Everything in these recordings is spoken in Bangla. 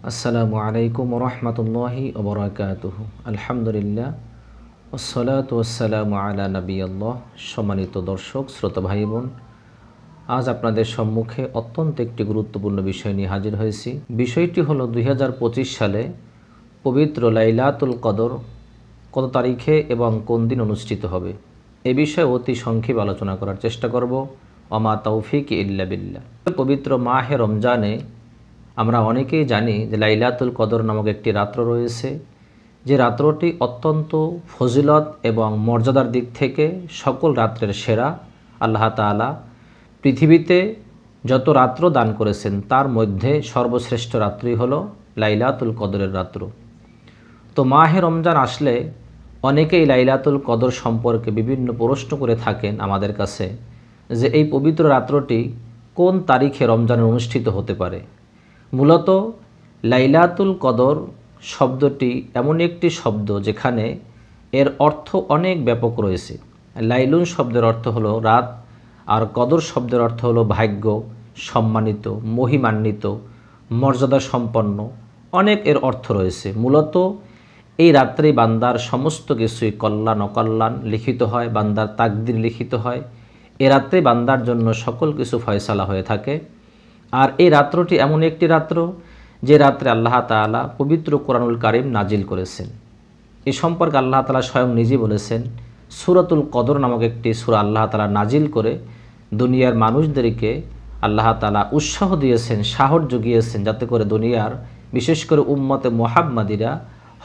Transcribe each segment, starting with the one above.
আসসালামু আলাইকুম রহমতুল্লাহি ওবরাকাতুহু। আলহামদুলিল্লাহ ওয়াসসালাতু ওয়াসসালামু আলা নবিয়্যিল্লাহ। সম্মানিত দর্শক, শ্রোতা ভাই বোন, আজ আপনাদের সম্মুখে অত্যন্ত একটি গুরুত্বপূর্ণ বিষয় নিয়ে হাজির হয়েছি। বিষয়টি হলো 2025 সালে পবিত্র লাইলাতুল কদর কত তারিখে এবং কোন দিন অনুষ্ঠিত হবে, এ বিষয়ে অতি সংক্ষেপে আলোচনা করার চেষ্টা করব। ওমা তৌফিক ইল্লা বিল্লাহ। পবিত্র মাহে রমজানে আমরা অনেকেই জানি যে লাইলাতুল কদর নামক একটি রাত্র রয়েছে, যে রাত্রটি অত্যন্ত ফজিলত এবং মর্যাদার দিক থেকে সকল রাত্রের সেরা। আল্লাহ তাআলা পৃথিবীতে যত রাত্র দান করেছেন তার মধ্যে সর্বশ্রেষ্ঠ রাত্রি হলো লাইলাতুল কদরের রাত্র। তো মাহে রমজান আসলে অনেকেই লাইলাতুল কদর সম্পর্কে বিভিন্ন প্রশ্ন করে থাকেন আমাদের কাছে, যে এই পবিত্র রাত্রটি কোন তারিখে রমজানে অনুষ্ঠিত হতে পারে। মূলত লাইলাতুল কদর শব্দটি এমন একটি শব্দ যেখানে এর অর্থ অনেক ব্যাপক রয়েছে। লাইলুন শব্দের অর্থ হলো রাত, আর কদর শব্দের অর্থ হলো ভাগ্য, সম্মানিত, মহিমান্বিত, মর্যাদা সম্পন্ন, অনেক এর অর্থ রয়েছে। মূলত এই রাত্রে বান্দার সমস্ত কিছুই কল্যাণ অকল্যাণ লিখিত হয়, বান্দার তাকদির লিখিত হয়। এ রাত্রে বান্দার জন্য সকল কিছু ফয়সালা হয়ে থাকে। আর এই রাত্রটি এমন একটি রাত্র যে রাত্রে আল্লাহ তাআলা পবিত্র কোরআনুল কারীম নাজিল করেছেন। এ সম্পর্কে আল্লাহ তাআলা স্বয়ং নিজে বলেছেন, সূরাতুল কদর নামক একটি সূরা আল্লাহ তাআলা নাজিল করে দুনিয়ার মানুষদেরকে আল্লাহ তাআলা উৎসাহ দিয়েছেন, সাহস জুগিয়েছেন, যাতে করে দুনিয়ার বিশেষ করে উম্মতে মুহাম্মাদিরা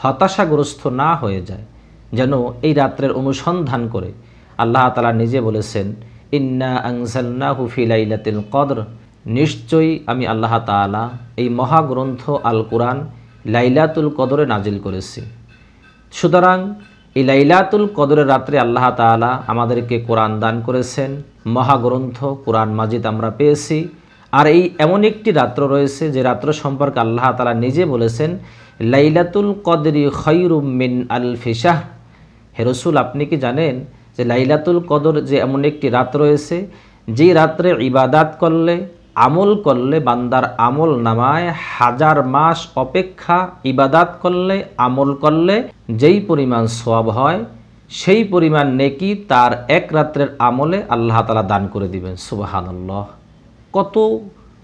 হতাশাগ্রস্ত না হয়ে যায়, যেন এই রাত্রের অনুসন্ধান করে। আল্লাহ তাআলা নিজে বলেছেন, ইন্না আনজালনাহু ফি লাইলাতিল কদর, নিশ্চয়ই আমি আল্লাহ তাআলা এই মহাগ্রন্থ আল কোরআন লাইলাতুল কদরে নাজিল করেছি। সুতরাং এই লাইলাতুল কদরের রাত্রে আল্লাহ তাআলা আমাদেরকে কোরআন দান করেছেন, মহাগ্রন্থ কোরআন মাজিদ আমরা পেয়েছি। আর এই এমন একটি রাত্র রয়েছে যে রাত্র সম্পর্কে আল্লাহ তাআলা নিজে বলেছেন, লাইলাতুল কদরি খায়রুম মিন আলফি শাহর। হে রাসূল, আপনি কি জানেন যে লাইলাতুল কদর যে এমন একটি রাত রয়েছে যে রাত্রে ইবাদাত করলে, আমল করলে বান্দার আমল নামায় হাজার মাস অপেক্ষা ইবাদাত করলে, আমল করলে যেই পরিমাণ সওয়াব হয় সেই পরিমাণ নেকি তার এক রাত্রের আমলে আল্লাহ তাআলা দান করে দিবেন। সুবহানাল্লাহ! কত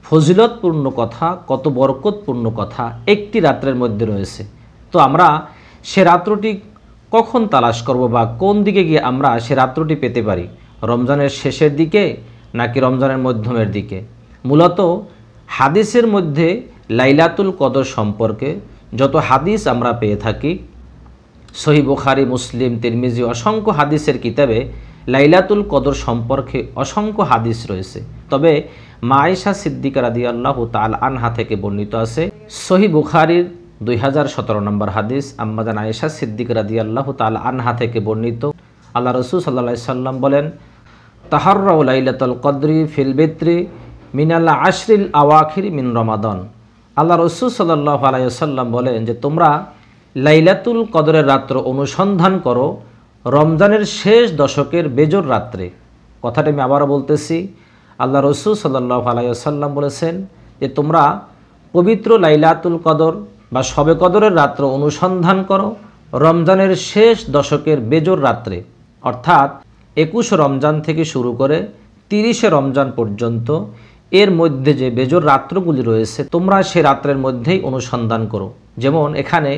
ফজিলতপূর্ণ কথা, কত বরকতপূর্ণ কথা একটি রাত্রের মধ্যে রয়েছে। তো আমরা সে রাত্রটি কখন তালাশ করব বা কোন দিকে গিয়ে আমরা সে রাত্রটি পেতে পারি? রমজানের শেষের দিকে নাকি রমজানের মধ্যমের দিকে? মূলত হাদিসের মধ্যে লাইলাতুল কদর সম্পর্কে যত হাদিস আমরা পেয়ে থাকি, সহিহ বুখারী, মুসলিম, তিরমিজি, অসংখ্য হাদিসের কিতাবে লাইলাতুল কদর সম্পর্কে অসংখ্য হাদিস রয়েছে। তবে মা আয়েশা সিদ্দিকা রাদিয়াল্লাহু তাআলা আনহা থেকে বর্ণিত আছে, সহিহ বুখারীর 2017 নম্বর হাদিস, আম্মাজান আয়েশা সিদ্দিকা রাদিয়াল্লাহু তাআলা আনহা থেকে বর্ণিত, আল্লাহ রাসূল সাল্লাল্লাহু আলাইহি সাল্লাম বলেন, তাহাররাউ লাইলাতুল কদরি ফিল বিত্রি মিনাল আশরিল আওয়াখির মিন রমাদান। আল্লাহ রাসূল সাল্লাল্লাহু আলাইহি ওয়াসাল্লাম বলেন যে তোমরা লাইলাতুল কদরের রাত্র অনুসন্ধান করো রমজানের শেষ দশকের বেজোর রাত্রে। কথাটা আমি আবারও বলতেছি, আল্লাহ রাসূল সাল্লাল্লাহু আলাইহি ওয়াসাল্লাম বলেছেন যে তোমরা পবিত্র লাইলাতুল কদর বা শবে কদরের রাত্র অনুসন্ধান করো রমজানের শেষ দশকের বেজোর রাত্রে, অর্থাৎ 21 রমজান থেকে শুরু করে 30 রমজান পর্যন্ত এর মধ্যে যে বেজোর রাত্রগুলি রয়েছে তোমরা সে রাত্রের মধ্যেই অনুসন্ধান করো। যেমন এখানে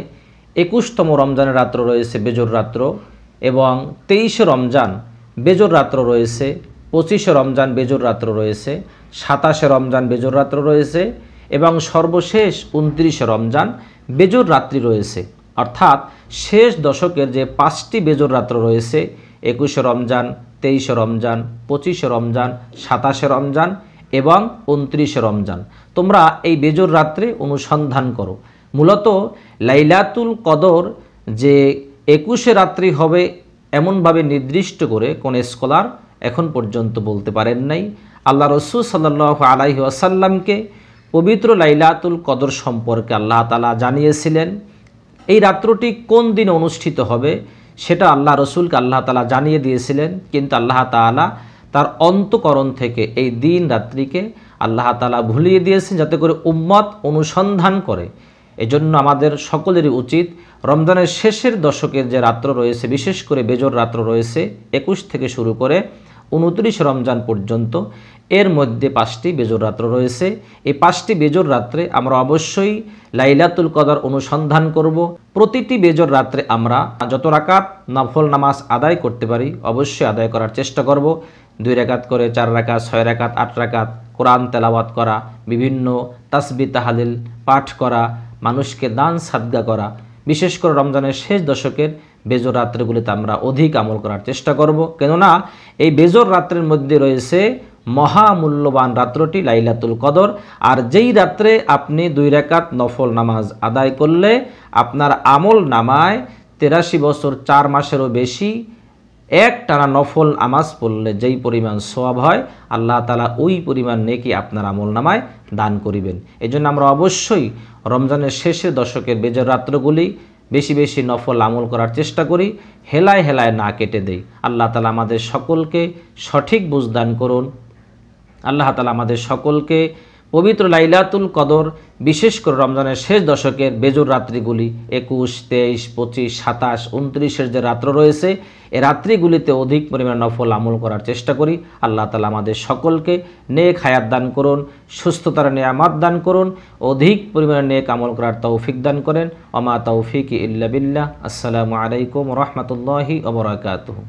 21তম রমজানের রাত্র রয়েছে বেজোর রাত্র, এবং 23 রমজান বেজোর রাত্র রয়েছে, 25 রমজান বেজোর রাত্র রয়েছে, 27 রমজান বেজোর রাত্র রয়েছে, এবং সর্বশেষ 29 রমজান বেজোর রাত্রি রয়েছে। অর্থাৎ শেষ দশকের যে 5টি বেজোর রাত্র রয়েছে, 21 রমজান, 23 রমজান, 25 রমজান, 27 রমজান এবং 29 রমজান, তোমরা এই বেজোর রাত্রে অনুসন্ধান করো। মূলত লাইলাতুল কদর যে 21 রাত্রি হবে এমনভাবে নির্দিষ্ট করে কোন স্কলার এখন পর্যন্ত বলতে পারেন নাই। আল্লাহ রাসূল সাল্লাল্লাহু আলাইহি ওয়াসাল্লামকে পবিত্র লাইলাতুল কদর সম্পর্কে আল্লাহ তাআলা জানিয়েছিলেন। এই রাত্রটি কোন দিন অনুষ্ঠিত হবে সেটা আল্লাহ রসুলকে আল্লাহ তাআলা জানিয়ে দিয়েছিলেন, কিন্তু আল্লাহ তাআলা তার অন্তঃকরণ থেকে এই দিন রাত্রিকে আল্লাহ তাআলা ভুলিয়ে দিয়েছেন, যাতে করে উম্মত অনুসন্ধান করে এজন্য আমাদের সকলেরই উচিত রমজানের শেষের দশকের যে রাত্র রয়েছে, বিশেষ করে বেজর রাত্র রয়েছে 21 থেকে শুরু করে 29 রমজান পর্যন্ত, এর মধ্যে 5টি বেজর রাত্র রয়েছে। এই 5টি বেজর রাত্রে আমরা অবশ্যই লাইলাতুল কদর অনুসন্ধান করব। প্রতিটি বেজর রাত্রে আমরা যত রাকাত নফল নামাজ আদায় করতে পারি অবশ্যই আদায় করার চেষ্টা করব। 2 রাকাত করে, 4 রাকাত, 6 রাকাত, 8 রাকাত কোরআন তেলাওয়াত করা, বিভিন্ন তাসবিহ তাহলিল পাঠ করা, মানুষকে দান সাদগা করা। বিশেষ করে রমজানের শেষ দশকের বেজর রাত্রিগুলিতে আমরা অধিক আমল করার চেষ্টা করব, কেননা এই বেজর রাত্রের মধ্যে রয়েছে মহামূল্যবান রাত্রটি লাইলাতুল কদর। আর যেই রাত্রে আপনি 2 রাকাত নফল নামাজ আদায় করলে আপনার আমল নামায় 83 বছর 4 মাসেরও বেশি একটানা নফল নামাজ পড়লে যেই পরিমাণ সওয়াব হয়, আল্লাহ তাআলা ওই পরিমাণ নেকি আপনার আমল নামায় দান করিবেন। এজন্য আমরা অবশ্যই রমজানের শেষের দশকের বেজর রাত্রগুলি বেশি বেশি নফল আমল করার চেষ্টা করি, হেলায় হেলায় না কেটে দেই। আল্লাহ তাআলা আমাদের সকলকে সঠিক বুঝ দান করুন। আল্লাহ তাআলা আমাদের সকলকে পবিত্র লাইলাতুল কদর, বিশেষ করে রমজানের শেষ দশকের বেজর রাত্রিগুলি 21, 23, 25, 27, 29 যে রাত্র রয়েছে, এই রাত্রিগুলিতে অধিক পরিমাণে নফল আমল করার চেষ্টা করি। আল্লাহ তাআলা আমাদের সকলকে নেক হায়াত দান করুন, সুস্থতার নিয়ামত দান করুন, অধিক পরিমাণে নেক আমল করার তৌফিক দান করেন। ওমা তৌফিকি ইল্লা বিল্লাহ। আসসালামু আলাইকুম ওয়া রাহমাতুল্লাহি ওয়া বারাকাতুহু।